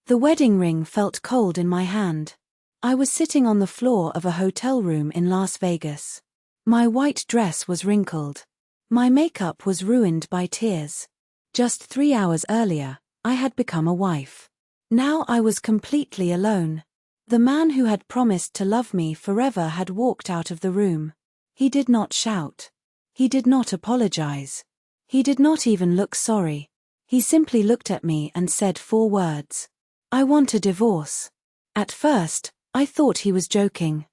The wedding ring felt cold in my hand. I was sitting on the floor of a hotel room in Las Vegas. My white dress was wrinkled. My makeup was ruined by tears. Just 3 hours earlier, I had become a wife. Now I was completely alone. The man who had promised to love me forever had walked out of the room. He did not shout. He did not apologize. He did not even look sorry. He simply looked at me and said 4 words. I want a divorce. At first, I thought he was joking.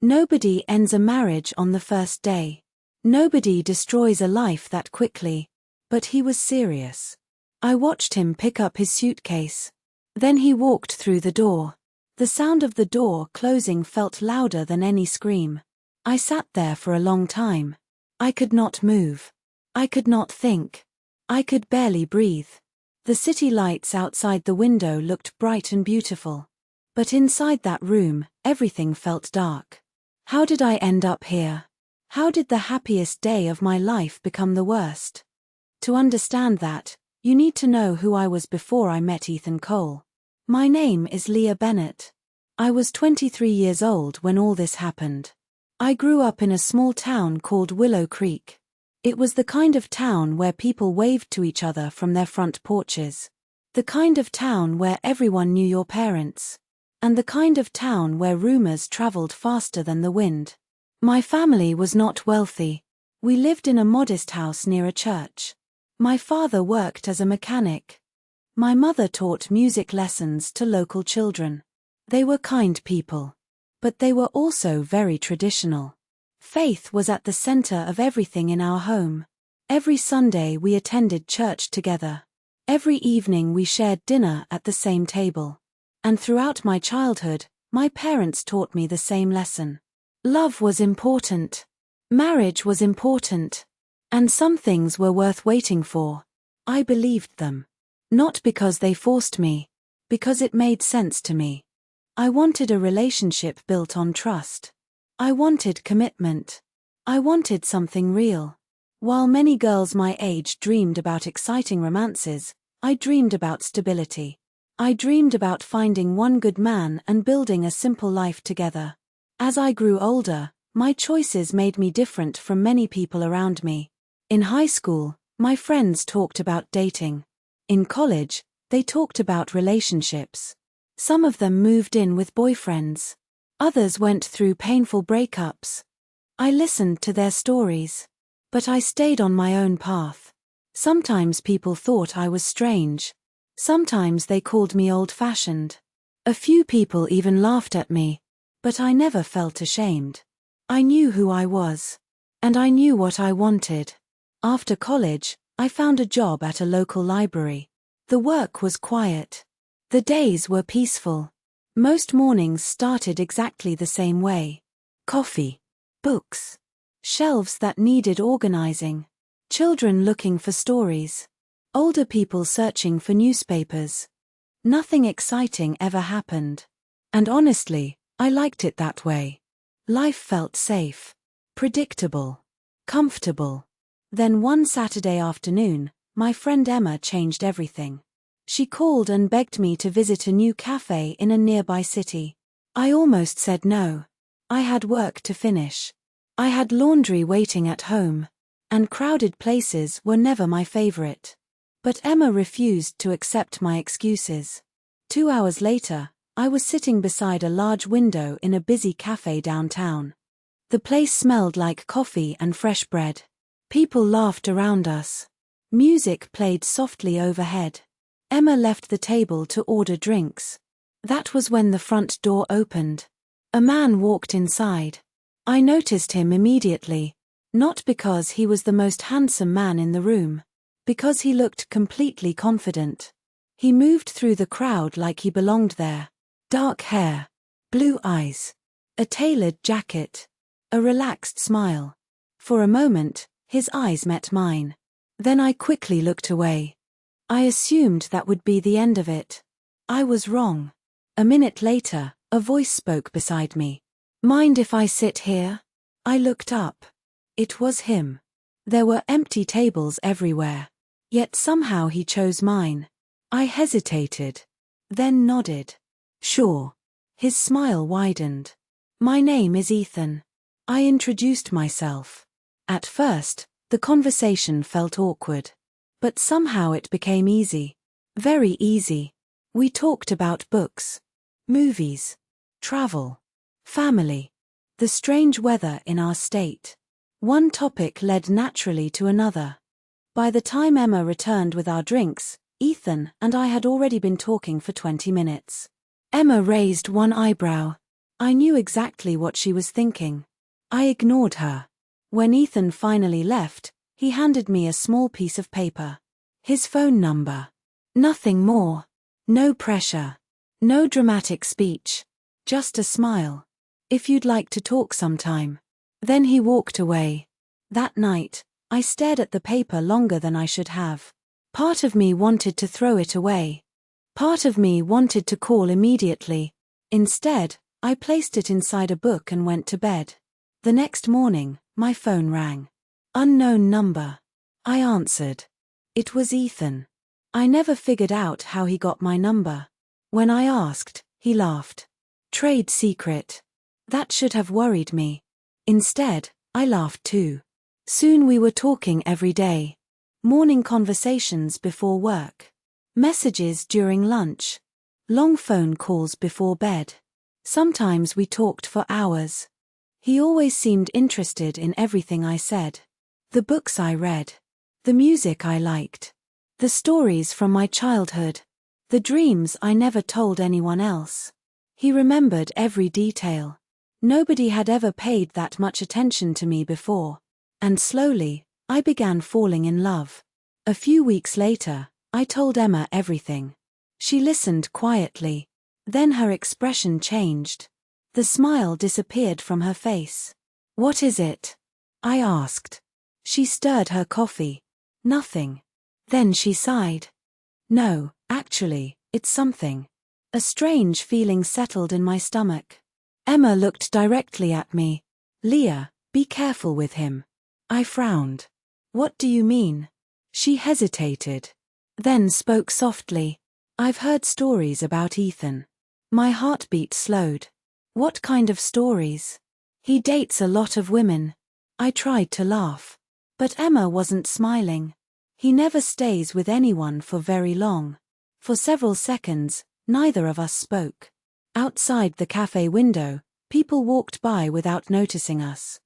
Nobody ends a marriage on the first day. Nobody destroys a life that quickly. But he was serious. I watched him pick up his suitcase. Then he walked through the door. The sound of the door closing felt louder than any scream. I sat there for a long time. I could not move. I could not think. I could barely breathe. The city lights outside the window looked bright and beautiful. But inside that room, everything felt dark. How did I end up here? How did the happiest day of my life become the worst? To understand that, you need to know who I was before I met Ethan Cole. My name is Leah Bennett. I was 23 years old when all this happened. I grew up in a small town called Willow Creek. It was the kind of town where people waved to each other from their front porches. The kind of town where everyone knew your parents. And the kind of town where rumors traveled faster than the wind. My family was not wealthy. We lived in a modest house near a church. My father worked as a mechanic. My mother taught music lessons to local children. They were kind people. But they were also very traditional. Faith was at the center of everything in our home. Every Sunday we attended church together. Every evening we shared dinner at the same table. And throughout my childhood, my parents taught me the same lesson. Love was important. Marriage was important. And some things were worth waiting for. I believed them. Not because they forced me. Because it made sense to me. I wanted a relationship built on trust. I wanted commitment. I wanted something real. While many girls my age dreamed about exciting romances, I dreamed about stability. I dreamed about finding one good man and building a simple life together. As I grew older, my choices made me different from many people around me. In high school, my friends talked about dating. In college, they talked about relationships. Some of them moved in with boyfriends. Others went through painful breakups. I listened to their stories. But I stayed on my own path. Sometimes people thought I was strange. Sometimes they called me old-fashioned. A few people even laughed at me. But I never felt ashamed. I knew who I was. And I knew what I wanted. After college, I found a job at a local library. The work was quiet. The days were peaceful. Most mornings started exactly the same way. Coffee. Books. Shelves that needed organizing. Children looking for stories. Older people searching for newspapers. Nothing exciting ever happened. And honestly, I liked it that way. Life felt safe. Predictable. Comfortable. Then one Saturday afternoon, my friend Emma changed everything. She called and begged me to visit a new cafe in a nearby city. I almost said no. I had work to finish. I had laundry waiting at home. And crowded places were never my favorite. But Emma refused to accept my excuses. 2 hours later, I was sitting beside a large window in a busy cafe downtown. The place smelled like coffee and fresh bread. People laughed around us. Music played softly overhead. Emma left the table to order drinks. That was when the front door opened. A man walked inside. I noticed him immediately. Not because he was the most handsome man in the room. Because he looked completely confident. He moved through the crowd like he belonged there. Dark hair. Blue eyes. A tailored jacket. A relaxed smile. For a moment, his eyes met mine. Then I quickly looked away. I assumed that would be the end of it. I was wrong. A minute later, a voice spoke beside me. Mind if I sit here? I looked up. It was him. There were empty tables everywhere. Yet somehow he chose mine. I hesitated. then nodded. Sure. His smile widened. My name is Ethan. I introduced myself. At first, the conversation felt awkward. But somehow it became easy. Very easy. We talked about books, movies, travel, family, the strange weather in our state. One topic led naturally to another. By the time Emma returned with our drinks, Ethan and I had already been talking for 20 minutes. Emma raised one eyebrow. I knew exactly what she was thinking. I ignored her. When Ethan finally left, he handed me a small piece of paper. His phone number. Nothing more. No pressure. No dramatic speech. Just a smile. If you'd like to talk sometime. Then he walked away. That night, I stared at the paper longer than I should have. Part of me wanted to throw it away. Part of me wanted to call immediately. Instead, I placed it inside a book and went to bed. The next morning, my phone rang. Unknown number. I answered. It was Ethan. I never figured out how he got my number. When I asked, he laughed. Trade secret. That should have worried me. Instead, I laughed too. Soon we were talking every day. Morning conversations before work. Messages during lunch. Long phone calls before bed. Sometimes we talked for hours. He always seemed interested in everything I said. The books I read. The music I liked. The stories from my childhood. The dreams I never told anyone else. He remembered every detail. Nobody had ever paid that much attention to me before. And slowly, I began falling in love. A few weeks later, I told Emma everything. She listened quietly. Then her expression changed. The smile disappeared from her face. What is it? I asked. She stirred her coffee. Nothing. Then she sighed. No, actually, it's something. A strange feeling settled in my stomach. Emma looked directly at me. Leah, be careful with him. I frowned. What do you mean? She hesitated. Then spoke softly. I've heard stories about Ethan. My heartbeat slowed. What kind of stories? He dates a lot of women. I tried to laugh. But Emma wasn't smiling. He never stays with anyone for very long. For several seconds, neither of us spoke. Outside the cafe window, people walked by without noticing us.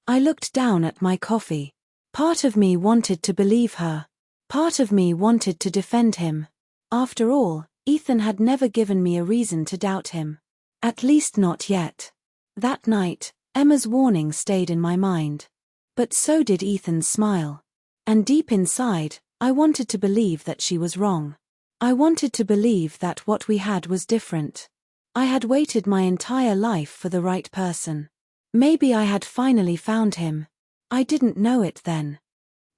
I looked down at my coffee. Part of me wanted to believe her. Part of me wanted to defend him. After all, Ethan had never given me a reason to doubt him. At least not yet. That night, Emma's warning stayed in my mind. But so did Ethan's smile. And deep inside, I wanted to believe that she was wrong. I wanted to believe that what we had was different. I had waited my entire life for the right person. Maybe I had finally found him. I didn't know it then.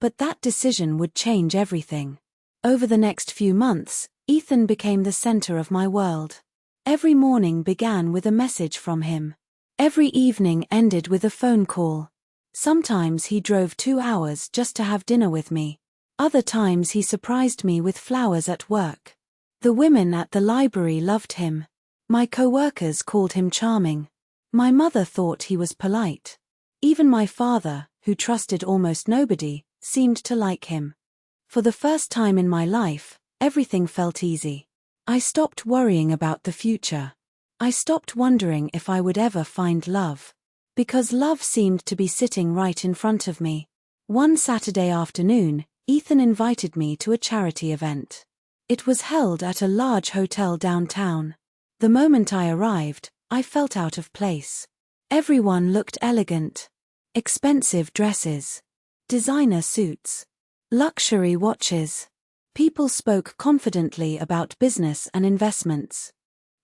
But that decision would change everything. Over the next few months, Ethan became the center of my world. Every morning began with a message from him. Every evening ended with a phone call. Sometimes he drove 2 hours just to have dinner with me. Other times he surprised me with flowers at work. The women at the library loved him. My co-workers called him charming. My mother thought he was polite. Even my father, who trusted almost nobody, seemed to like him. For the first time in my life, everything felt easy. I stopped worrying about the future. I stopped wondering if I would ever find love. Because love seemed to be sitting right in front of me. One Saturday afternoon, Ethan invited me to a charity event. It was held at a large hotel downtown. The moment I arrived, I felt out of place. Everyone looked elegant. Expensive dresses. Designer suits. Luxury watches. People spoke confidently about business and investments.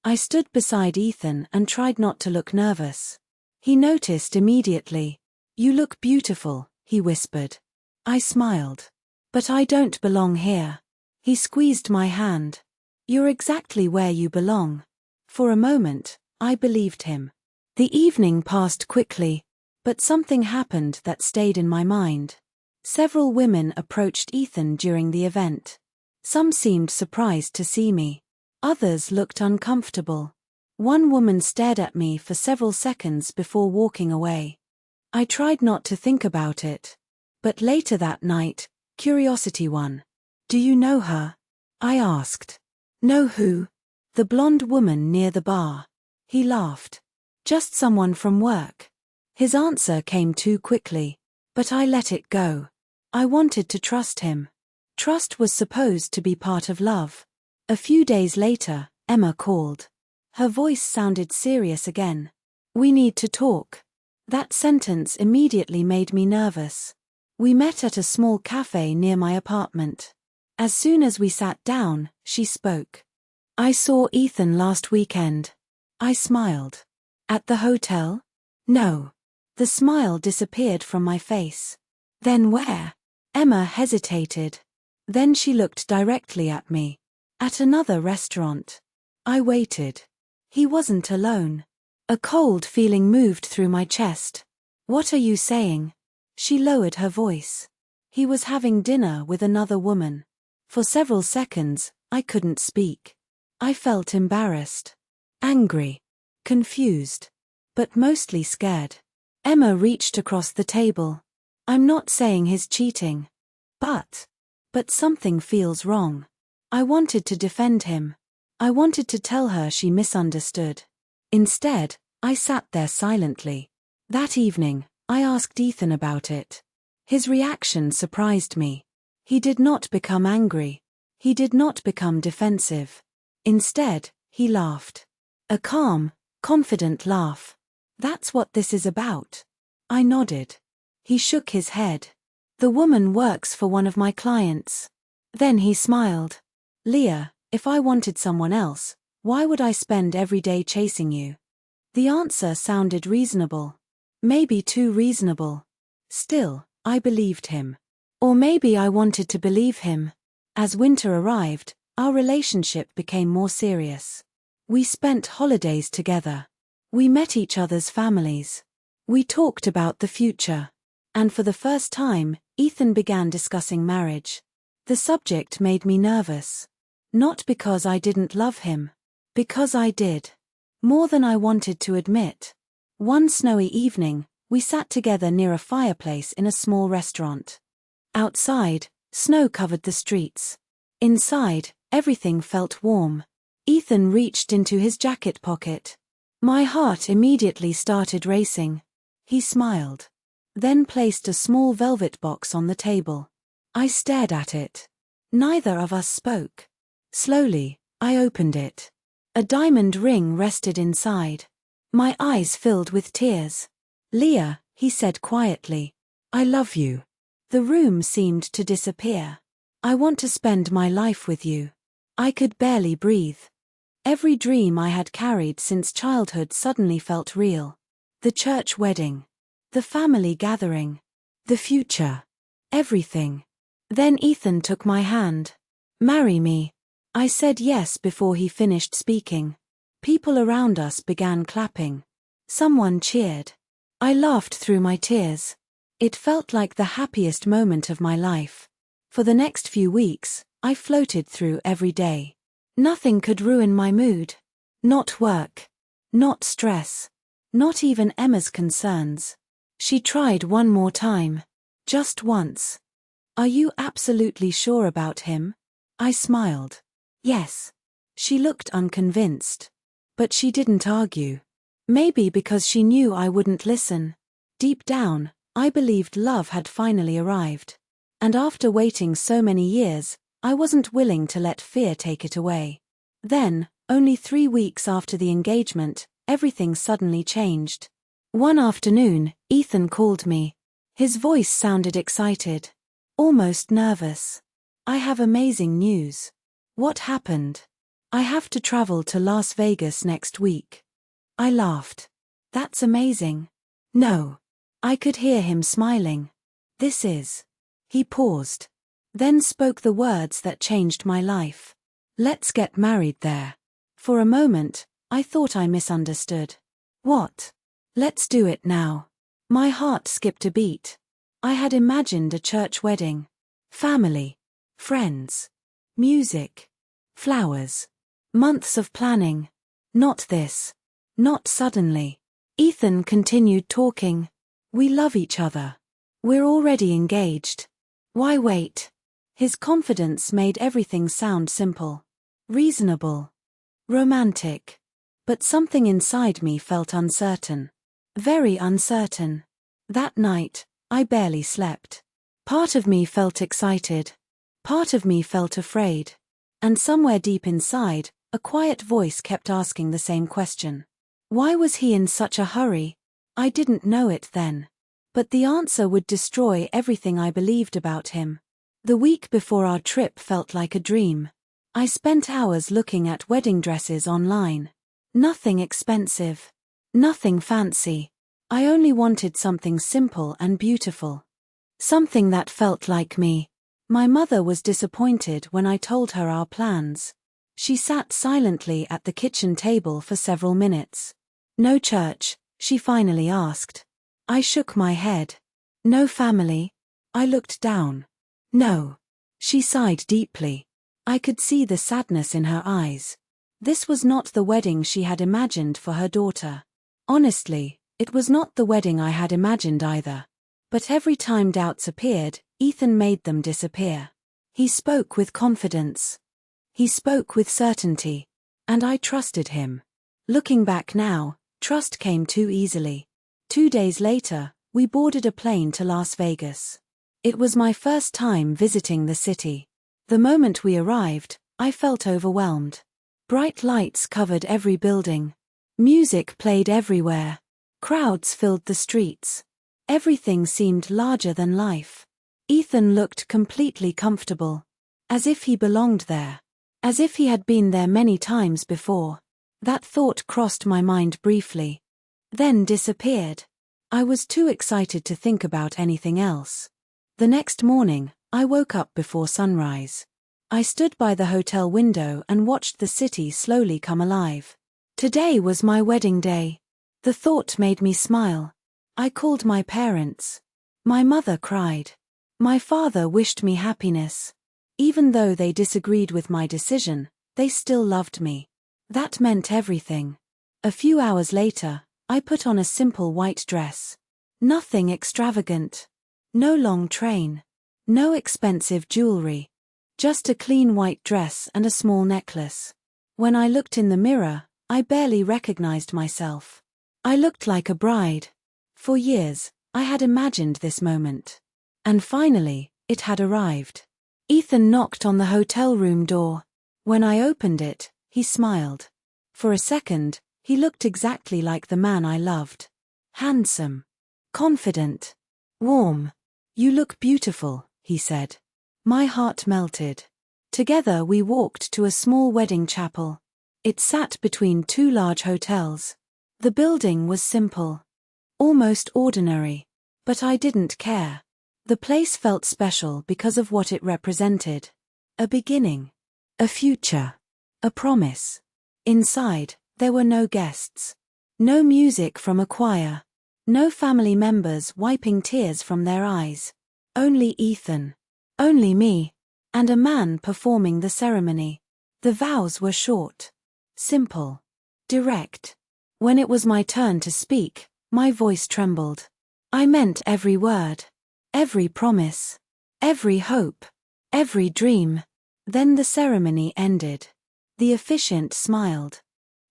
I stood beside Ethan and tried not to look nervous. He noticed immediately. You look beautiful, he whispered. I smiled. But I don't belong here. He squeezed my hand. You're exactly where you belong. For a moment, I believed him. The evening passed quickly, but something happened that stayed in my mind. Several women approached Ethan during the event. Some seemed surprised to see me. Others looked uncomfortable. One woman stared at me for several seconds before walking away. I tried not to think about it. But later that night, curiosity won. "Do you know her?" I asked. "Know who?" "The blonde woman near the bar." He laughed. "Just someone from work." His answer came too quickly. But I let it go. I wanted to trust him. Trust was supposed to be part of love. A few days later, Emma called. Her voice sounded serious again. "We need to talk." That sentence immediately made me nervous. We met at a small cafe near my apartment. As soon as we sat down, she spoke. "I saw Ethan last weekend." I smiled. "At the hotel?" "No." The smile disappeared from my face. "Then where?" Emma hesitated. Then she looked directly at me. "At another restaurant." I waited. He wasn't alone. A cold feeling moved through my chest. "What are you saying?" She lowered her voice. "He was having dinner with another woman." For several seconds, I couldn't speak. I felt embarrassed, angry, confused, but mostly scared. Emma reached across the table. "I'm not saying he's cheating. But something feels wrong." I wanted to defend him. I wanted to tell her she misunderstood. Instead, I sat there silently. That evening, I asked Ethan about it. His reaction surprised me. He did not become angry. He did not become defensive. Instead, he laughed. A calm, confident laugh. "That's what this is about." I nodded. He shook his head. "The woman works for one of my clients." Then he smiled. "Leah, if I wanted someone else, why would I spend every day chasing you?" The answer sounded reasonable. Maybe too reasonable. Still, I believed him. Or maybe I wanted to believe him. As winter arrived, our relationship became more serious. We spent holidays together. We met each other's families. We talked about the future. And for the first time, Ethan began discussing marriage. The subject made me nervous. Not because I didn't love him. Because I did. More than I wanted to admit. One snowy evening, we sat together near a fireplace in a small restaurant. Outside, snow covered the streets. Inside, everything felt warm. Ethan reached into his jacket pocket. My heart immediately started racing. He smiled. Then placed a small velvet box on the table. I stared at it. Neither of us spoke. Slowly, I opened it. A diamond ring rested inside. My eyes filled with tears. "Leah," he said quietly, "I love you." The room seemed to disappear. "I want to spend my life with you." I could barely breathe. Every dream I had carried since childhood suddenly felt real. The church wedding. The family gathering. The future. Everything. Then Ethan took my hand. "Marry me." I said yes before he finished speaking. People around us began clapping. Someone cheered. I laughed through my tears. It felt like the happiest moment of my life. For the next few weeks, I floated through every day. Nothing could ruin my mood. Not work. Not stress. Not even Emma's concerns. She tried one more time. Just once. "Are you absolutely sure about him?" I smiled. "Yes." She looked unconvinced. But she didn't argue. Maybe because she knew I wouldn't listen. Deep down, I believed love had finally arrived. And after waiting so many years, I wasn't willing to let fear take it away. Then, only 3 weeks after the engagement, everything suddenly changed. One afternoon, Ethan called me. His voice sounded excited. Almost nervous. "I have amazing news." "What happened?" "I have to travel to Las Vegas next week." I laughed. "That's amazing." "No." I could hear him smiling. "This is." He paused. Then spoke the words that changed my life. "Let's get married there." For a moment, I thought I misunderstood. "What?" "Let's do it now." My heart skipped a beat. I had imagined a church wedding. Family. Friends. Music. Flowers. Months of planning. Not this. Not suddenly. Ethan continued talking. We love each other. We're already engaged. Why wait? His confidence made everything sound simple. Reasonable. Romantic. But something inside me felt uncertain. Very uncertain. That night, I barely slept. Part of me felt excited. Part of me felt afraid. And somewhere deep inside, a quiet voice kept asking the same question. Why was he in such a hurry? I didn't know it then. But the answer would destroy everything I believed about him. The week before our trip felt like a dream. I spent hours looking at wedding dresses online. Nothing expensive. Nothing fancy. I only wanted something simple and beautiful. Something that felt like me. My mother was disappointed when I told her our plans. She sat silently at the kitchen table for several minutes. No church, she finally asked. I shook my head. No family? I looked down. No. She sighed deeply. I could see the sadness in her eyes. This was not the wedding she had imagined for her daughter. Honestly, it was not the wedding I had imagined either. But every time doubts appeared, Ethan made them disappear. He spoke with confidence. He spoke with certainty. And I trusted him. Looking back now, trust came too easily. 2 days later, we boarded a plane to Las Vegas. It was my first time visiting the city. The moment we arrived, I felt overwhelmed. Bright lights covered every building. Music played everywhere. Crowds filled the streets. Everything seemed larger than life. Ethan looked completely comfortable. As if he belonged there. As if he had been there many times before. That thought crossed my mind briefly. Then disappeared. I was too excited to think about anything else. The next morning, I woke up before sunrise. I stood by the hotel window and watched the city slowly come alive. Today was my wedding day. The thought made me smile. I called my parents. My mother cried. My father wished me happiness. Even though they disagreed with my decision, they still loved me. That meant everything. A few hours later, I put on a simple white dress. Nothing extravagant. No long train. No expensive jewelry. Just a clean white dress and a small necklace. When I looked in the mirror, I barely recognized myself. I looked like a bride. For years, I had imagined this moment. And finally, it had arrived. Ethan knocked on the hotel room door. When I opened it, he smiled. For a second, he looked exactly like the man I loved. Handsome. Confident. Warm. You look beautiful, he said. My heart melted. Together we walked to a small wedding chapel. It sat between 2 large hotels. The building was simple. Almost ordinary. But I didn't care. The place felt special because of what it represented. A beginning. A future. A promise. Inside, there were no guests. No music from a choir. No family members wiping tears from their eyes. Only Ethan. Only me. And a man performing the ceremony. The vows were short. Simple. Direct. When it was my turn to speak, my voice trembled. I meant every word. Every promise. Every hope. Every dream. Then the ceremony ended. The officiant smiled.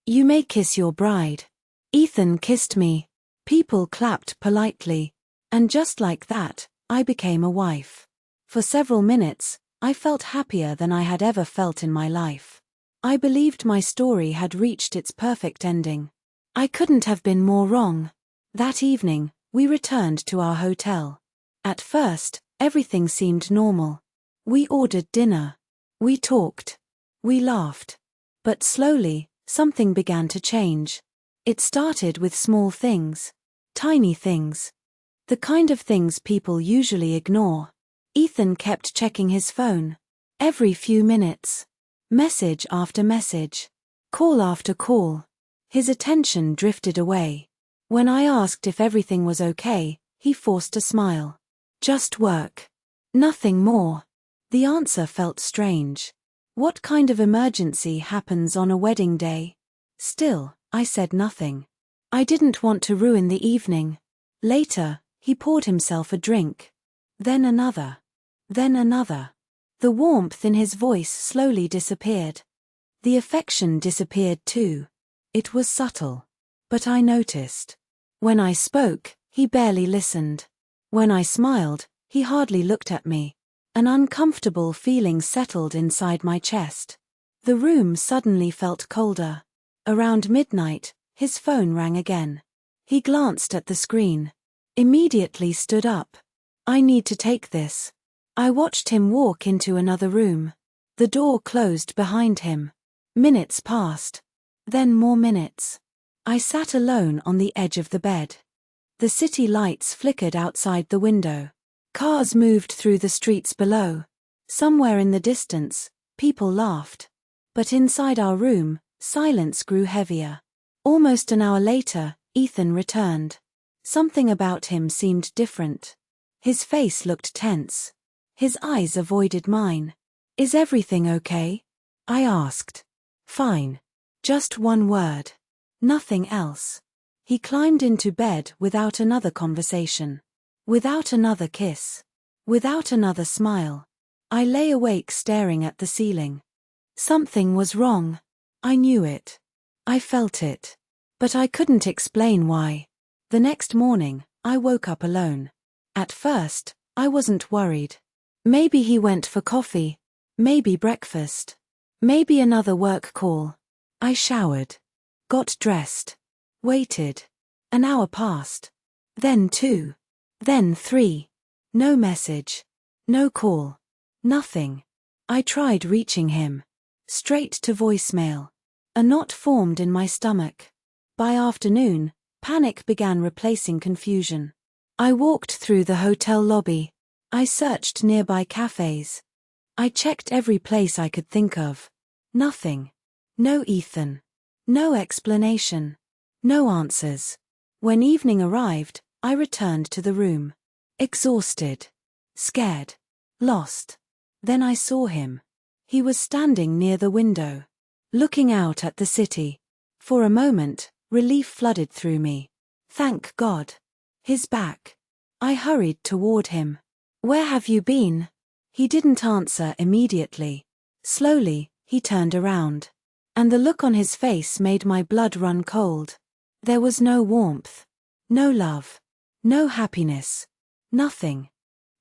You may kiss your bride. Ethan kissed me. People clapped politely. And just like that, I became a wife. For several minutes, I felt happier than I had ever felt in my life. I believed my story had reached its perfect ending. I couldn't have been more wrong. That evening, we returned to our hotel. At first, everything seemed normal. We ordered dinner. We talked. We laughed. But slowly, something began to change. It started with small things. Tiny things. The kind of things people usually ignore. Ethan kept checking his phone. Every few minutes. Message after message. Call after call. His attention drifted away. When I asked if everything was okay, he forced a smile. Just work. Nothing more. The answer felt strange. What kind of emergency happens on a wedding day? Still, I said nothing. I didn't want to ruin the evening. Later, he poured himself a drink. Then another. Then another. The warmth in his voice slowly disappeared. The affection disappeared too. It was subtle. But I noticed. When I spoke, he barely listened. When I smiled, he hardly looked at me. An uncomfortable feeling settled inside my chest. The room suddenly felt colder. Around midnight, his phone rang again. He glanced at the screen. Immediately stood up. I need to take this. I watched him walk into another room. The door closed behind him. Minutes passed. Then more minutes. I sat alone on the edge of the bed. The city lights flickered outside the window. Cars moved through the streets below. Somewhere in the distance, people laughed. But inside our room, silence grew heavier. Almost an hour later, Ethan returned. Something about him seemed different. His face looked tense. His eyes avoided mine. "Is everything okay?" I asked. "Fine. Just one word. Nothing else." He climbed into bed without another conversation. Without another kiss. Without another smile. I lay awake staring at the ceiling. Something was wrong. I knew it. I felt it. But I couldn't explain why. The next morning, I woke up alone. At first, I wasn't worried. Maybe he went for coffee. Maybe breakfast. Maybe another work call. I showered. Got dressed. Waited. An hour passed. Then 2. Then 3. No message. No call. Nothing. I tried reaching him. Straight to voicemail. A knot formed in my stomach. By afternoon, panic began replacing confusion. I walked through the hotel lobby. I searched nearby cafes. I checked every place I could think of. Nothing. No Ethan. No explanation. No answers. When evening arrived, I returned to the room. Exhausted. Scared. Lost. Then I saw him. He was standing near the window. Looking out at the city. For a moment, relief flooded through me. Thank God. His back. I hurried toward him. "Where have you been?" He didn't answer immediately. Slowly, he turned around. And the look on his face made my blood run cold. There was no warmth. No love. No happiness. Nothing.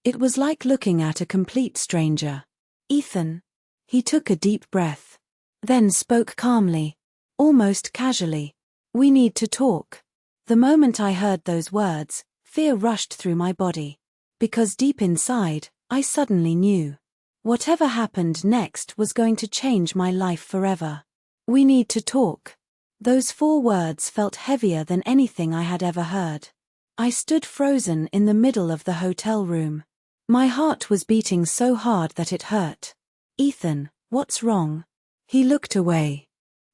It was like looking at a complete stranger. "Ethan." He took a deep breath. Then spoke calmly. Almost casually. "We need to talk." The moment I heard those words, fear rushed through my body. Because deep inside, I suddenly knew. Whatever happened next was going to change my life forever. "We need to talk." Those 4 words felt heavier than anything I had ever heard. I stood frozen in the middle of the hotel room. My heart was beating so hard that it hurt. "Ethan, what's wrong?" He looked away.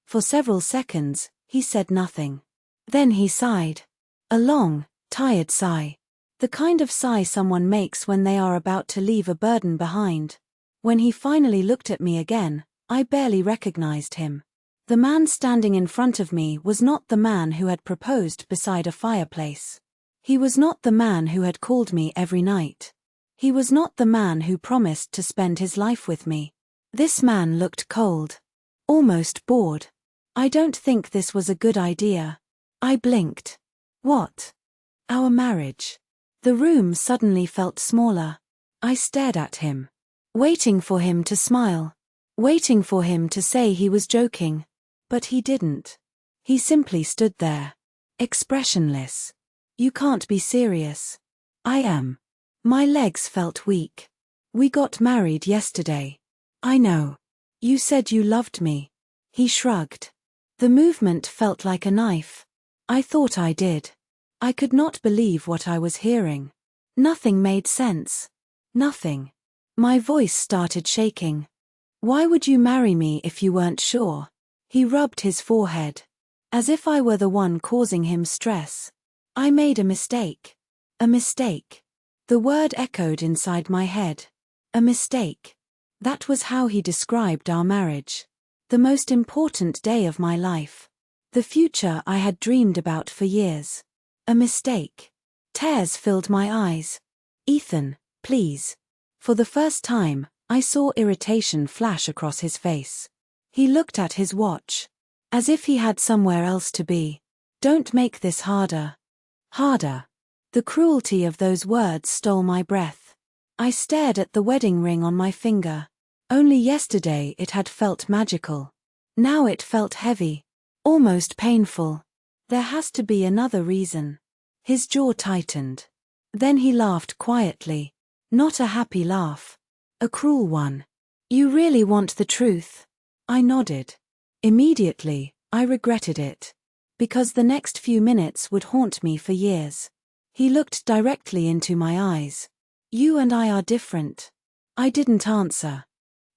For several seconds, he said nothing. Then he sighed. A long, tired sigh. The kind of sigh someone makes when they are about to leave a burden behind. When he finally looked at me again, I barely recognized him. The man standing in front of me was not the man who had proposed beside a fireplace. He was not the man who had called me every night. He was not the man who promised to spend his life with me. This man looked cold. Almost bored. I don't think this was a good idea. I blinked. What? Our marriage. The room suddenly felt smaller. I stared at him. Waiting for him to smile. Waiting for him to say he was joking. But he didn't. He simply stood there. Expressionless. "You can't be serious." "I am." My legs felt weak. "We got married yesterday." "I know. You said you loved me." He shrugged. The movement felt like a knife. I thought I did. I could not believe what I was hearing. Nothing made sense. Nothing. My voice started shaking. "Why would you marry me if you weren't sure?" He rubbed his forehead. As if I were the one causing him stress. I made a mistake. A mistake. The word echoed inside my head. A mistake. That was how he described our marriage. The most important day of my life. The future I had dreamed about for years. A mistake. Tears filled my eyes. Ethan, please. For the first time, I saw irritation flash across his face. He looked at his watch. As if he had somewhere else to be. Don't make this harder. Harder. The cruelty of those words stole my breath. I stared at the wedding ring on my finger. Only yesterday it had felt magical. Now it felt heavy. Almost painful. There has to be another reason. His jaw tightened. Then he laughed quietly. Not a happy laugh. A cruel one. You really want the truth? I nodded. Immediately, I regretted it. Because the next few minutes would haunt me for years. He looked directly into my eyes. You and I are different. I didn't answer.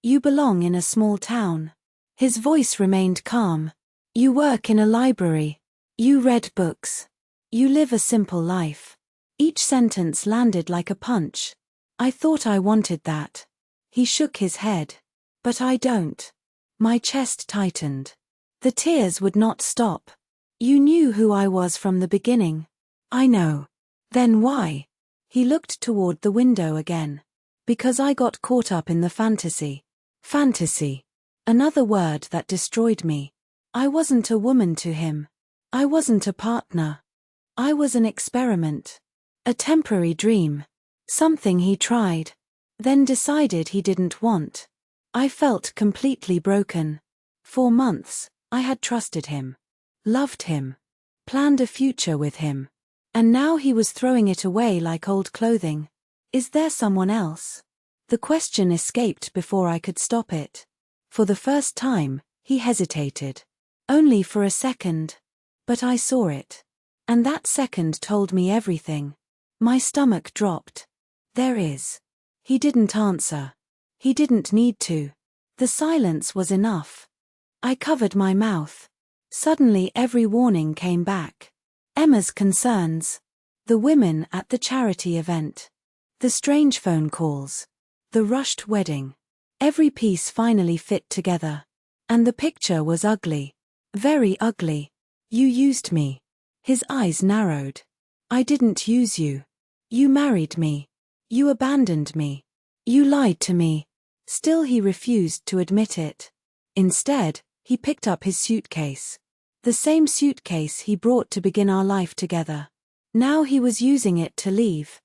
You belong in a small town. His voice remained calm. You work in a library. You read books. You live a simple life. Each sentence landed like a punch. I thought I wanted that. He shook his head. But I don't. My chest tightened. The tears would not stop. You knew who I was from the beginning. I know. Then why? He looked toward the window again. Because I got caught up in the fantasy. Fantasy. Another word that destroyed me. I wasn't a woman to him. I wasn't a partner. I was an experiment. A temporary dream. Something he tried. Then decided he didn't want. I felt completely broken. For months, I had trusted him. Loved him. Planned a future with him. And now he was throwing it away like old clothing. Is there someone else? The question escaped before I could stop it. For the first time, he hesitated. Only for a second. But I saw it. And that second told me everything. My stomach dropped. There is. He didn't answer. He didn't need to. The silence was enough. I covered my mouth. Suddenly every warning came back. Emma's concerns. The women at the charity event. The strange phone calls. The rushed wedding. Every piece finally fit together. And the picture was ugly. Very ugly. You used me. His eyes narrowed. I didn't use you. You married me. You abandoned me. You lied to me. Still he refused to admit it. Instead, he picked up his suitcase. The same suitcase he brought to begin our life together. Now he was using it to leave.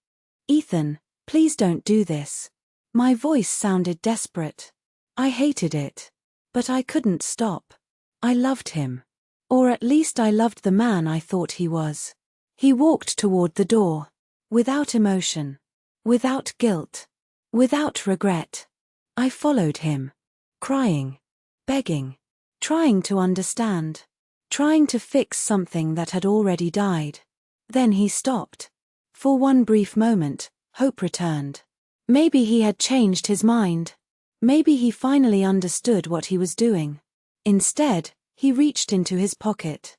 Ethan, please don't do this. My voice sounded desperate. I hated it. But I couldn't stop. I loved him. Or at least I loved the man I thought he was. He walked toward the door. Without emotion. Without guilt. Without regret. I followed him. Crying. Begging. Trying to understand. Trying to fix something that had already died. Then he stopped. For one brief moment, hope returned. Maybe he had changed his mind. Maybe he finally understood what he was doing. Instead, he reached into his pocket.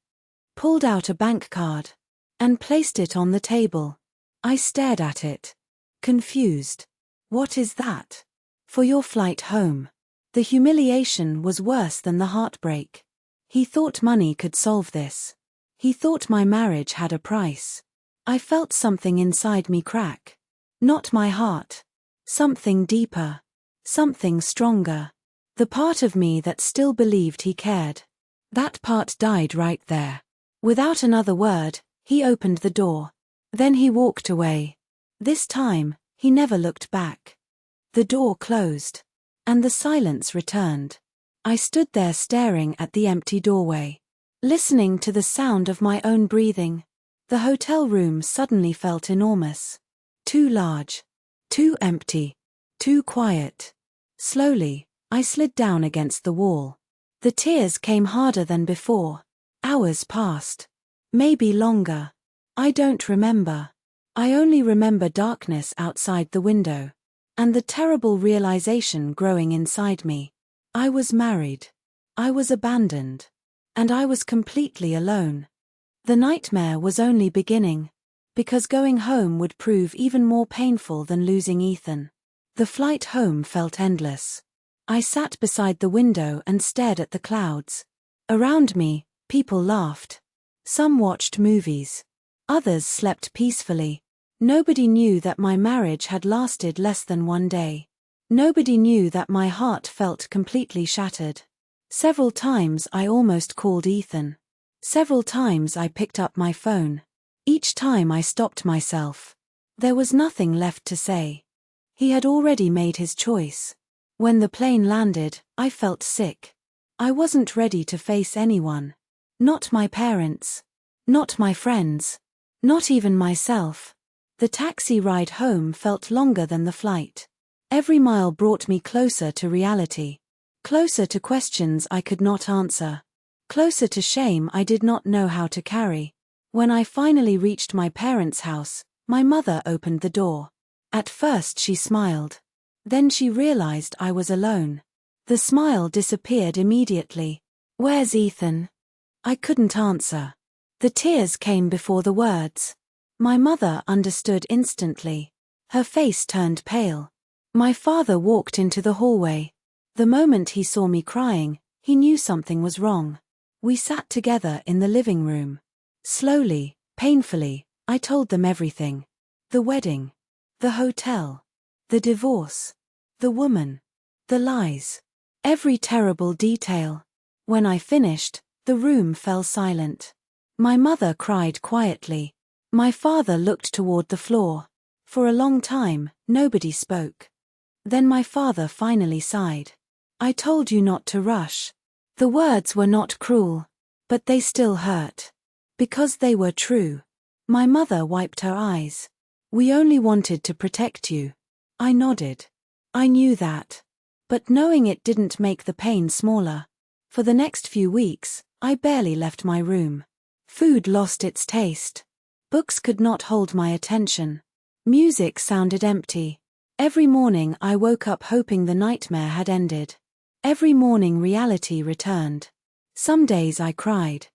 Pulled out a bank card. And placed it on the table. I stared at it. Confused. What is that? For your flight home. The humiliation was worse than the heartbreak. He thought money could solve this. He thought my marriage had a price. I felt something inside me crack. Not my heart. Something deeper. Something stronger. The part of me that still believed he cared. That part died right there. Without another word, he opened the door. Then he walked away. This time, he never looked back. The door closed. And the silence returned. I stood there staring at the empty doorway. Listening to the sound of my own breathing. The hotel room suddenly felt enormous. Too large. Too empty. Too quiet. Slowly, I slid down against the wall. The tears came harder than before. Hours passed. Maybe longer. I don't remember. I only remember darkness outside the window. And the terrible realization growing inside me. I was married. I was abandoned. And I was completely alone. The nightmare was only beginning. Because going home would prove even more painful than losing Ethan. The flight home felt endless. I sat beside the window and stared at the clouds. Around me, people laughed. Some watched movies. Others slept peacefully. Nobody knew that my marriage had lasted less than one day. Nobody knew that my heart felt completely shattered. Several times I almost called Ethan. Several times I picked up my phone. Each time I stopped myself. There was nothing left to say. He had already made his choice. When the plane landed, I felt sick. I wasn't ready to face anyone. Not my parents. Not my friends. Not even myself. The taxi ride home felt longer than the flight. Every mile brought me closer to reality. Closer to questions I could not answer. Closer to shame I did not know how to carry. When I finally reached my parents' house, my mother opened the door. At first she smiled. Then she realized I was alone. The smile disappeared immediately. "Where's Ethan?" I couldn't answer. The tears came before the words. My mother understood instantly. Her face turned pale. My father walked into the hallway. The moment he saw me crying, he knew something was wrong. We sat together in the living room. Slowly, painfully, I told them everything. The wedding. The hotel. The divorce. The woman. The lies. Every terrible detail. When I finished, the room fell silent. My mother cried quietly. My father looked toward the floor. For a long time, nobody spoke. Then my father finally sighed. "I told you not to rush." The words were not cruel, but they still hurt. Because they were true. My mother wiped her eyes. "We only wanted to protect you." I nodded. I knew that. But knowing it didn't make the pain smaller. For the next few weeks, I barely left my room. Food lost its taste. Books could not hold my attention. Music sounded empty. Every morning I woke up hoping the nightmare had ended. Every morning reality returned. Some days I cried.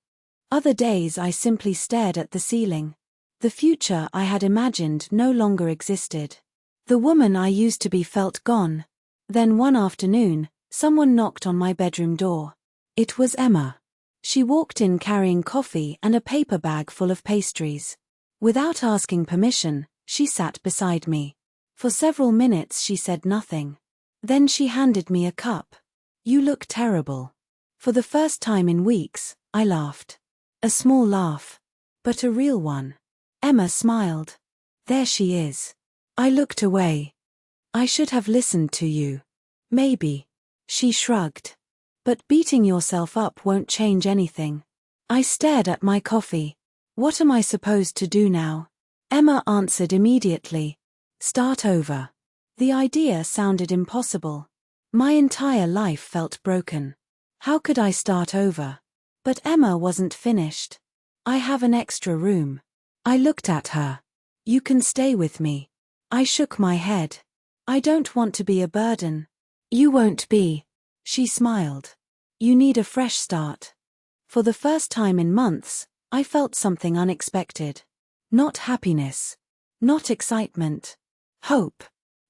Other days I simply stared at the ceiling. The future I had imagined no longer existed. The woman I used to be felt gone. Then one afternoon, someone knocked on my bedroom door. It was Emma. She walked in carrying coffee and a paper bag full of pastries. Without asking permission, she sat beside me. For several minutes she said nothing. Then she handed me a cup. "You look terrible." For the first time in weeks, I laughed. A small laugh. But a real one. Emma smiled. "There she is." I looked away. "I should have listened to you." "Maybe." She shrugged. "But beating yourself up won't change anything." I stared at my coffee. "What am I supposed to do now?" Emma answered immediately. "Start over." The idea sounded impossible. My entire life felt broken. How could I start over? But Emma wasn't finished. "I have an extra room." I looked at her. "You can stay with me." I shook my head. "I don't want to be a burden." "You won't be." She smiled. "You need a fresh start." For the first time in months, I felt something unexpected. Not happiness. Not excitement. Hope.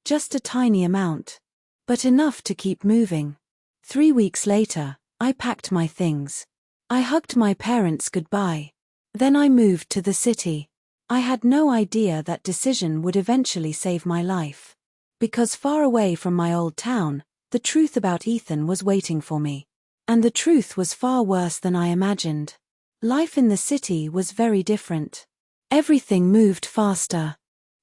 Just a tiny amount. But enough to keep moving. 3 weeks later, I packed my things. I hugged my parents goodbye. Then I moved to the city. I had no idea that decision would eventually save my life. Because far away from my old town, the truth about Ethan was waiting for me. And the truth was far worse than I imagined. Life in the city was very different. Everything moved faster.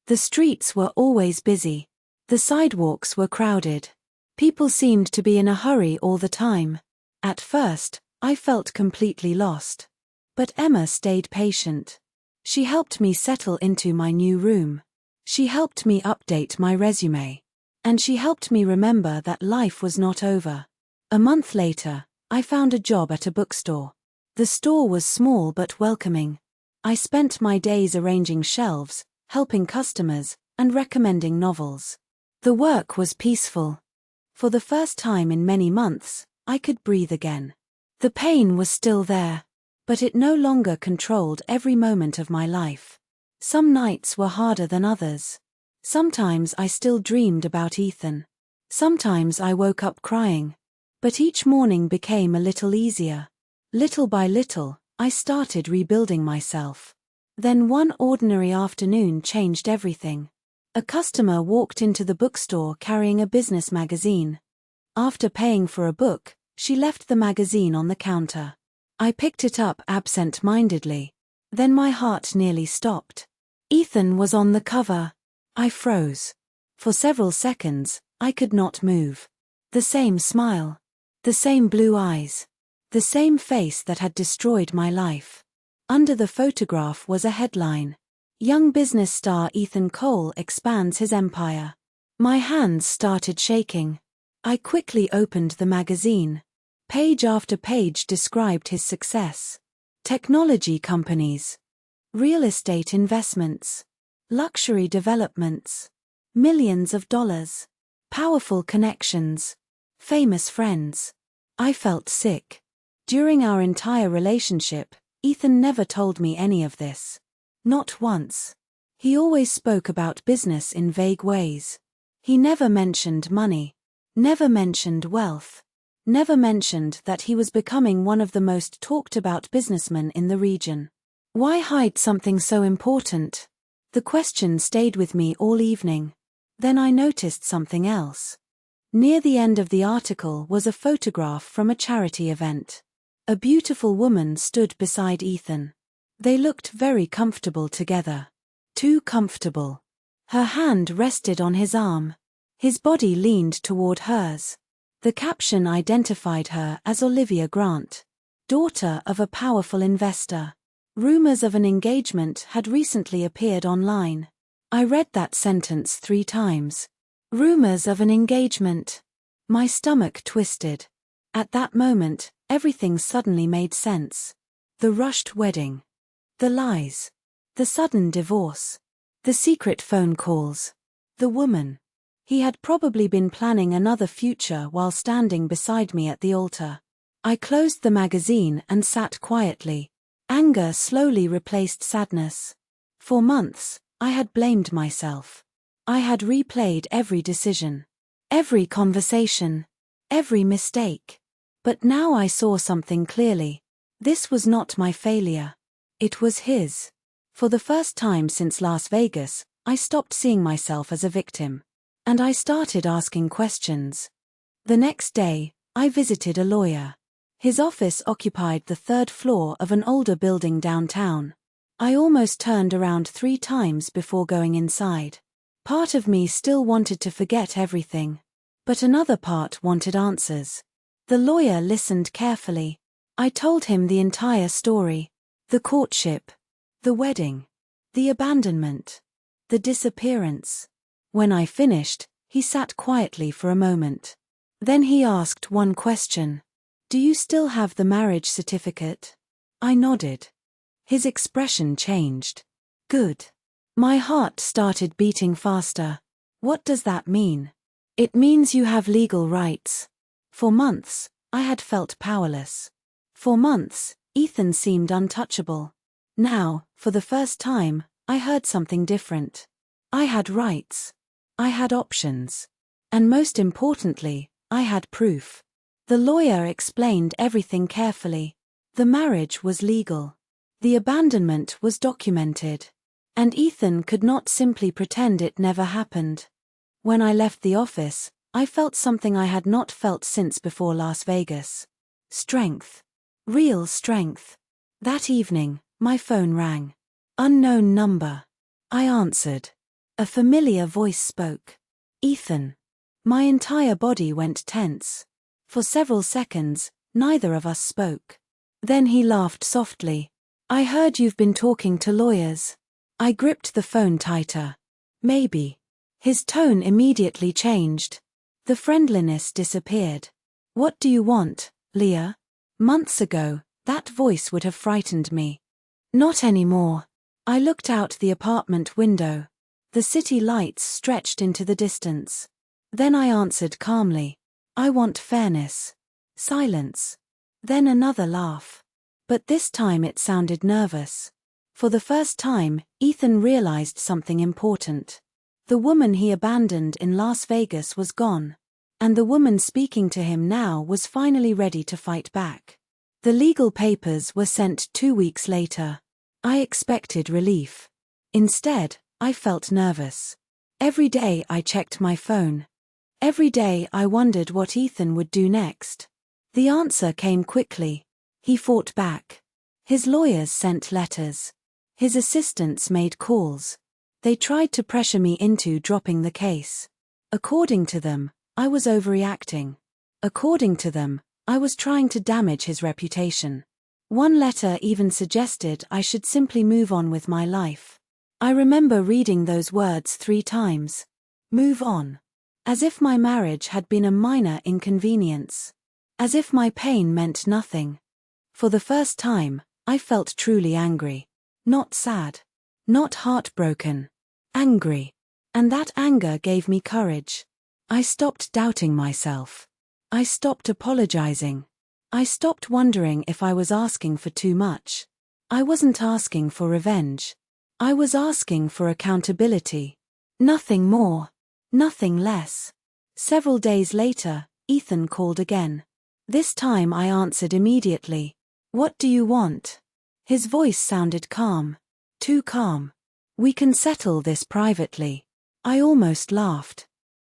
The streets were always busy. The sidewalks were crowded. People seemed to be in a hurry all the time. At first, I felt completely lost. But Emma stayed patient. She helped me settle into my new room. She helped me update my resume. And she helped me remember that life was not over. A month later, I found a job at a bookstore. The store was small but welcoming. I spent my days arranging shelves, helping customers, and recommending novels. The work was peaceful. For the first time in many months, I could breathe again. The pain was still there, but it no longer controlled every moment of my life. Some nights were harder than others. Sometimes I still dreamed about Ethan. Sometimes I woke up crying. But each morning became a little easier. Little by little, I started rebuilding myself. Then one ordinary afternoon changed everything. A customer walked into the bookstore carrying a business magazine. After paying for a book, she left the magazine on the counter. I picked it up absent-mindedly. Then my heart nearly stopped. Ethan was on the cover. I froze. For several seconds, I could not move. The same smile. The same blue eyes. The same face that had destroyed my life. Under the photograph was a headline. Young business star Ethan Cole expands his empire. My hands started shaking. I quickly opened the magazine. Page after page described his success. Technology companies. Real estate investments. Luxury developments. Millions of dollars. Powerful connections. Famous friends. I felt sick. During our entire relationship, Ethan never told me any of this. Not once. He always spoke about business in vague ways. He never mentioned money. Never mentioned wealth. Never mentioned that he was becoming one of the most talked about businessmen in the region. Why hide something so important? The question stayed with me all evening. Then I noticed something else. Near the end of the article was a photograph from a charity event. A beautiful woman stood beside Ethan. They looked very comfortable together. Too comfortable. Her hand rested on his arm. His body leaned toward hers. The caption identified her as Olivia Grant, daughter of a powerful investor. Rumors of an engagement had recently appeared online. I read that sentence 3 times. Rumors of an engagement. My stomach twisted. At that moment, everything suddenly made sense. The rushed wedding. The lies. The sudden divorce. The secret phone calls. The woman. He had probably been planning another future while standing beside me at the altar. I closed the magazine and sat quietly. Anger slowly replaced sadness. For months, I had blamed myself. I had replayed every decision, every conversation, every mistake. But now I saw something clearly. This was not my failure. It was his. For the first time since Las Vegas, I stopped seeing myself as a victim. And I started asking questions. The next day, I visited a lawyer. His office occupied the 3rd floor of an older building downtown. I almost turned around 3 times before going inside. Part of me still wanted to forget everything. But another part wanted answers. The lawyer listened carefully. I told him the entire story. The courtship. The wedding. The abandonment. The disappearance. When I finished, he sat quietly for a moment. Then he asked one question. "Do you still have the marriage certificate?" I nodded. His expression changed. "Good." My heart started beating faster. "What does that mean?" "It means you have legal rights." For months, I had felt powerless. For months, Ethan seemed untouchable. Now, for the first time, I heard something different. I had rights. I had options. And most importantly, I had proof. The lawyer explained everything carefully. The marriage was legal. The abandonment was documented. And Ethan could not simply pretend it never happened. When I left the office, I felt something I had not felt since before Las Vegas. Strength. Real strength. That evening, my phone rang. Unknown number. I answered. A familiar voice spoke. "Ethan." My entire body went tense. For several seconds, neither of us spoke. Then he laughed softly. "I heard you've been talking to lawyers." I gripped the phone tighter. "Maybe." His tone immediately changed. The friendliness disappeared. "What do you want, Leah?" Months ago, that voice would have frightened me. Not anymore. I looked out the apartment window. The city lights stretched into the distance. Then I answered calmly. "I want fairness." Silence. Then another laugh. But this time it sounded nervous. For the first time, Ethan realized something important. The woman he abandoned in Las Vegas was gone. And the woman speaking to him now was finally ready to fight back. The legal papers were sent 2 weeks later. I expected relief. Instead, I felt nervous. Every day I checked my phone. Every day I wondered what Ethan would do next. The answer came quickly. He fought back. His lawyers sent letters. His assistants made calls. They tried to pressure me into dropping the case. According to them, I was overreacting. According to them, I was trying to damage his reputation. One letter even suggested I should simply move on with my life. I remember reading those words 3 times. Move on. As if my marriage had been a minor inconvenience. As if my pain meant nothing. For the first time, I felt truly angry. Not sad. Not heartbroken. Angry. And that anger gave me courage. I stopped doubting myself. I stopped apologizing. I stopped wondering if I was asking for too much. I wasn't asking for revenge. I was asking for accountability. Nothing more. Nothing less. Several days later, Ethan called again. This time I answered immediately. What do you want? His voice sounded calm. Too calm. We can settle this privately. I almost laughed.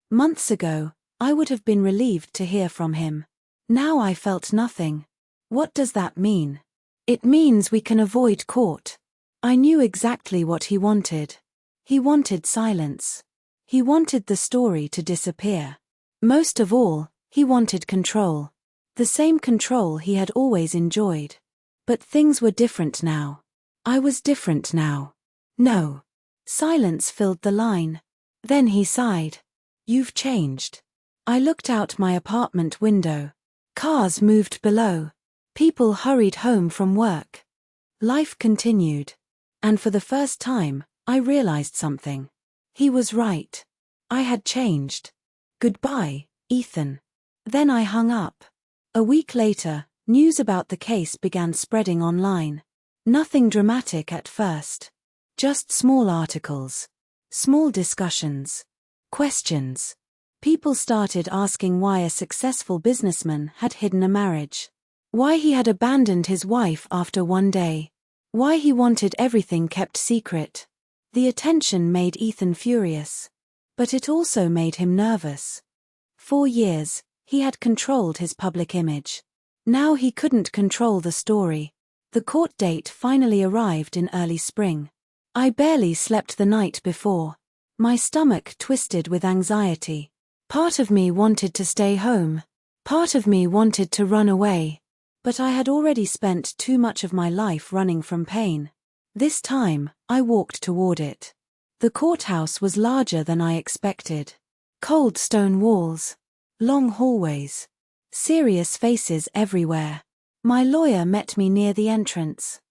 Months ago, I would have been relieved to hear from him. Now I felt nothing. What does that mean? It means we can avoid court. I knew exactly what he wanted. He wanted silence. He wanted the story to disappear. Most of all, he wanted control. The same control he had always enjoyed. But things were different now. I was different now. No. Silence filled the line. Then he sighed. You've changed. I looked out my apartment window. Cars moved below. People hurried home from work. Life continued. And for the first time, I realized something. He was right. I had changed. Goodbye, Ethan. Then I hung up. A week later, news about the case began spreading online. Nothing dramatic at first. Just small articles. Small discussions. Questions. People started asking why a successful businessman had hidden a marriage. Why he had abandoned his wife after one day. Why he wanted everything kept secret. The attention made Ethan furious. But it also made him nervous. 4 years, he had controlled his public image. Now he couldn't control the story. The court date finally arrived in early spring. I barely slept the night before. My stomach twisted with anxiety. Part of me wanted to stay home. Part of me wanted to run away. But I had already spent too much of my life running from pain. This time, I walked toward it. The courthouse was larger than I expected. Cold stone walls. Long hallways. Serious faces everywhere. My lawyer met me near the entrance.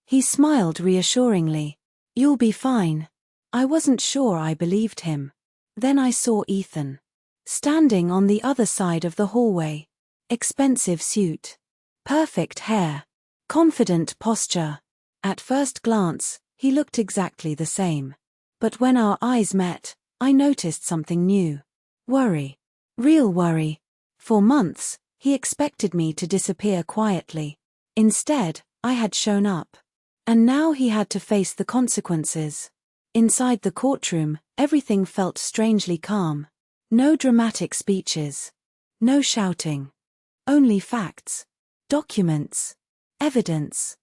He smiled reassuringly. You'll be fine. I wasn't sure I believed him. Then I saw Ethan. Standing on the other side of the hallway. Expensive suit. Perfect hair. Confident posture. At first glance, he looked exactly the same. But when our eyes met, I noticed something new. Worry. Real worry. For months, he expected me to disappear quietly. Instead, I had shown up. And now he had to face the consequences. Inside the courtroom, everything felt strangely calm. No dramatic speeches. No shouting. Only facts. Documents. Evidence.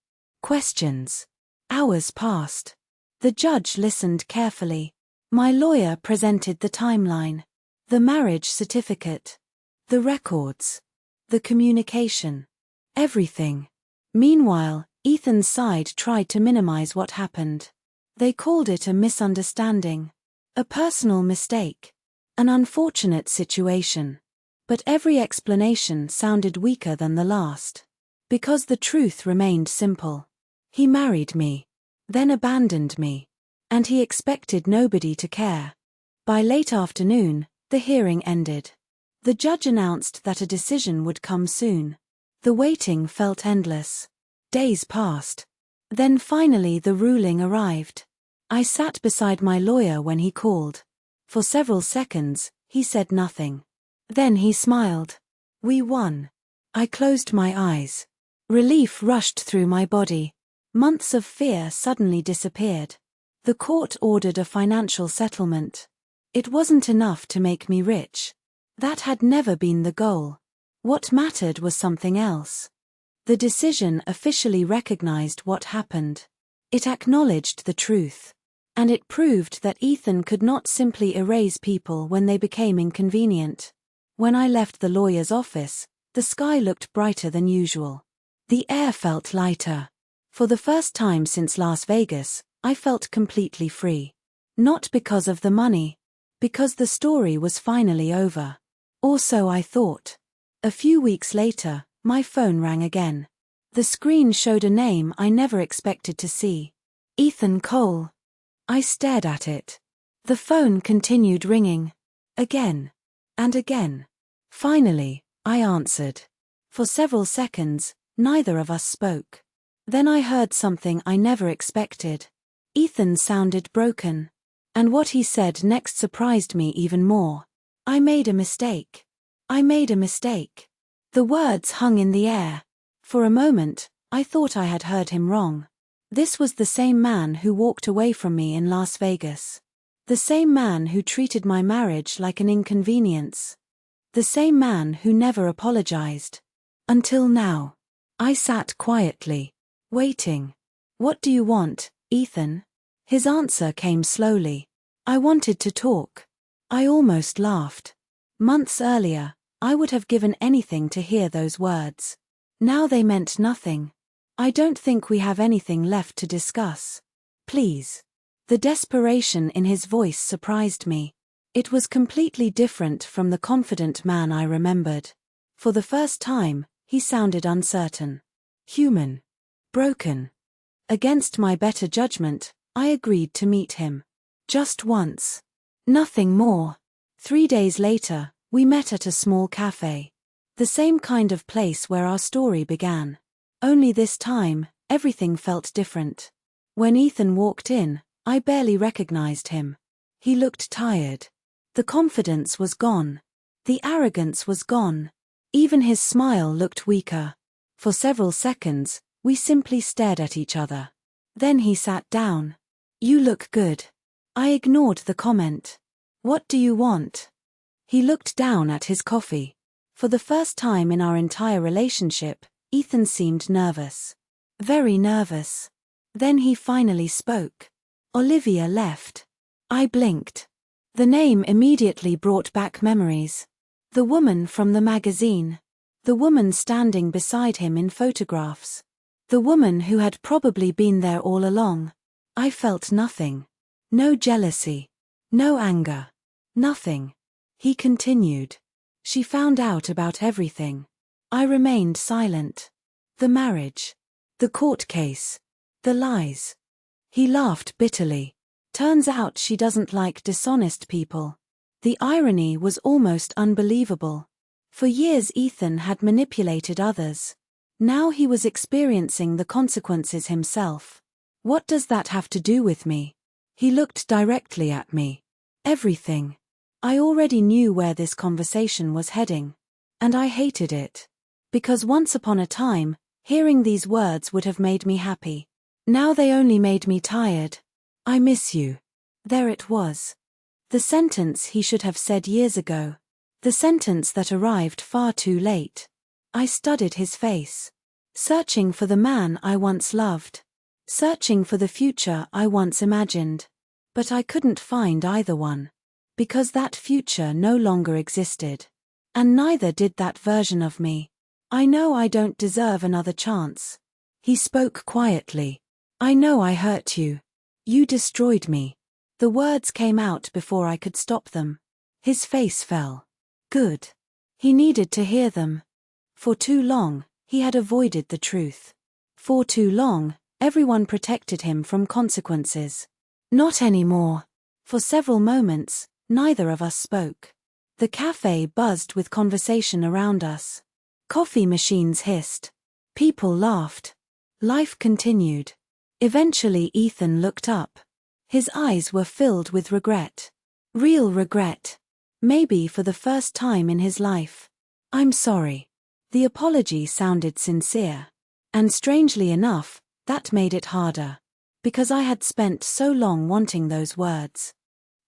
Questions. Hours passed. The judge listened carefully. My lawyer presented the timeline. The marriage certificate. The records. The communication. Everything. Meanwhile, Ethan's side tried to minimize what happened. They called it a misunderstanding. A personal mistake. An unfortunate situation. But every explanation sounded weaker than the last. Because the truth remained simple. He married me. Then abandoned me. And he expected nobody to care. By late afternoon, the hearing ended. The judge announced that a decision would come soon. The waiting felt endless. Days passed. Then finally the ruling arrived. I sat beside my lawyer when he called. For several seconds, he said nothing. Then he smiled. We won. I closed my eyes. Relief rushed through my body. Months of fear suddenly disappeared. The court ordered a financial settlement. It wasn't enough to make me rich. That had never been the goal. What mattered was something else. The decision officially recognized what happened. It acknowledged the truth. And it proved that Ethan could not simply erase people when they became inconvenient. When I left the lawyer's office, the sky looked brighter than usual. The air felt lighter. For the first time since Las Vegas, I felt completely free. Not because of the money. Because the story was finally over. Or so I thought. A few weeks later, my phone rang again. The screen showed a name I never expected to see. Ethan Cole. I stared at it. The phone continued ringing. Again. And again. Finally, I answered. For several seconds, neither of us spoke. Then I heard something I never expected. Ethan sounded broken. And what he said next surprised me even more. I made a mistake. I made a mistake. The words hung in the air. For a moment, I thought I had heard him wrong. This was the same man who walked away from me in Las Vegas. The same man who treated my marriage like an inconvenience. The same man who never apologized. Until now. I sat quietly, waiting. What do you want, Ethan? His answer came slowly. I wanted to talk. I almost laughed. Months earlier, I would have given anything to hear those words. Now they meant nothing. I don't think we have anything left to discuss. Please. The desperation in his voice surprised me. It was completely different from the confident man I remembered. For the first time, he sounded uncertain. Human. Broken. Against my better judgment, I agreed to meet him. Just once. Nothing more. 3 days later, we met at a small cafe. The same kind of place where our story began. Only this time, everything felt different. When Ethan walked in, I barely recognized him. He looked tired. The confidence was gone. The arrogance was gone. Even his smile looked weaker. For several seconds, we simply stared at each other. Then he sat down. You look good. I ignored the comment. What do you want? He looked down at his coffee. For the first time in our entire relationship, Ethan seemed nervous. Very nervous. Then he finally spoke. Olivia left. I blinked. The name immediately brought back memories. The woman from the magazine. The woman standing beside him in photographs. The woman who had probably been there all along. I felt nothing. No jealousy. No anger. Nothing. He continued. She found out about everything. I remained silent. The marriage. The court case. The lies. He laughed bitterly. Turns out she doesn't like dishonest people. The irony was almost unbelievable. For years Ethan had manipulated others. Now he was experiencing the consequences himself. What does that have to do with me? He looked directly at me. Everything. I already knew where this conversation was heading. And I hated it. Because once upon a time, hearing these words would have made me happy. Now they only made me tired. I miss you. There it was. The sentence he should have said years ago. The sentence that arrived far too late. I studied his face. Searching for the man I once loved. Searching for the future I once imagined. But I couldn't find either one. Because that future no longer existed. And neither did that version of me. I know I don't deserve another chance. He spoke quietly. I know I hurt you. You destroyed me. The words came out before I could stop them. His face fell. Good. He needed to hear them. For too long, he had avoided the truth. For too long, everyone protected him from consequences. Not anymore. For several moments, neither of us spoke. The cafe buzzed with conversation around us. Coffee machines hissed. People laughed. Life continued. Eventually Ethan looked up. His eyes were filled with regret. Real regret. Maybe for the first time in his life. "I'm sorry." The apology sounded sincere. And strangely enough, that made it harder. Because I had spent so long wanting those words.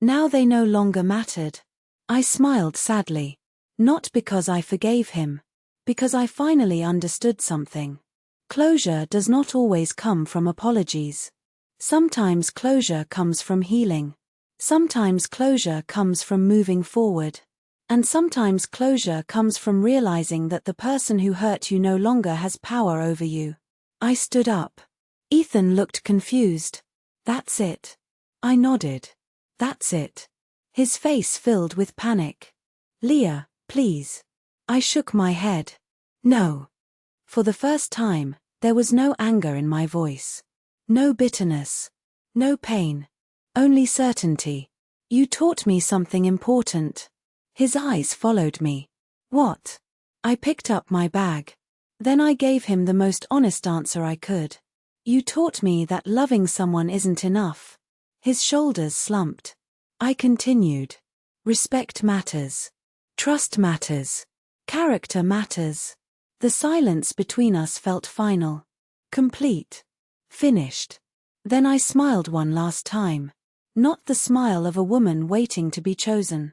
Now they no longer mattered. I smiled sadly. Not because I forgave him. Because I finally understood something. Closure does not always come from apologies. Sometimes closure comes from healing. Sometimes closure comes from moving forward. And sometimes closure comes from realizing that the person who hurt you no longer has power over you. I stood up. Ethan looked confused. "That's it." I nodded. "That's it." His face filled with panic. "Leah, please." I shook my head. "No." For the first time, there was no anger in my voice. No bitterness. No pain. Only certainty. "You taught me something important." His eyes followed me. "What?" I picked up my bag. Then I gave him the most honest answer I could. "You taught me that loving someone isn't enough." His shoulders slumped. I continued. "Respect matters. Trust matters. Character matters." The silence between us felt final. Complete. Finished. Then I smiled one last time. Not the smile of a woman waiting to be chosen.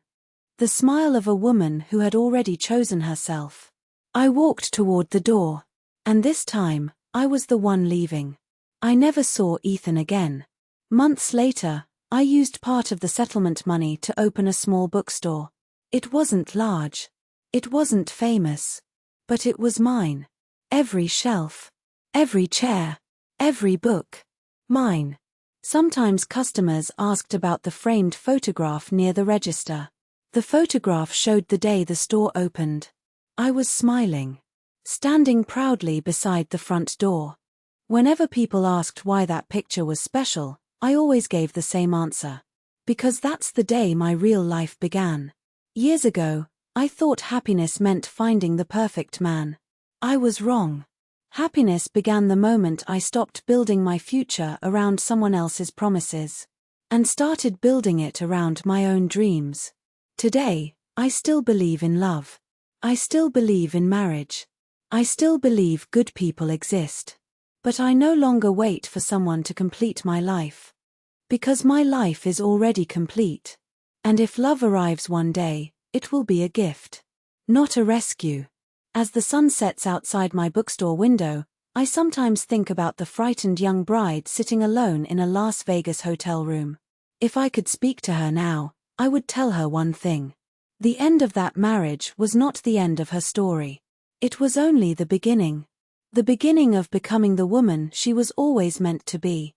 The smile of a woman who had already chosen herself. I walked toward the door. And this time, I was the one leaving. I never saw Ethan again. Months later, I used part of the settlement money to open a small bookstore. It wasn't large. It wasn't famous. But it was mine. Every shelf. Every chair. Every book. Mine. Sometimes customers asked about the framed photograph near the register. The photograph showed the day the store opened. I was smiling. Standing proudly beside the front door. Whenever people asked why that picture was special, I always gave the same answer. Because that's the day my real life began. Years ago, I thought happiness meant finding the perfect man. I was wrong. Happiness began the moment I stopped building my future around someone else's promises. And started building it around my own dreams. Today, I still believe in love. I still believe in marriage. I still believe good people exist. But I no longer wait for someone to complete my life. Because my life is already complete. And if love arrives one day, it will be a gift. Not a rescue. As the sun sets outside my bookstore window, I sometimes think about the frightened young bride sitting alone in a Las Vegas hotel room. If I could speak to her now, I would tell her one thing. The end of that marriage was not the end of her story. It was only the beginning. The beginning of becoming the woman she was always meant to be.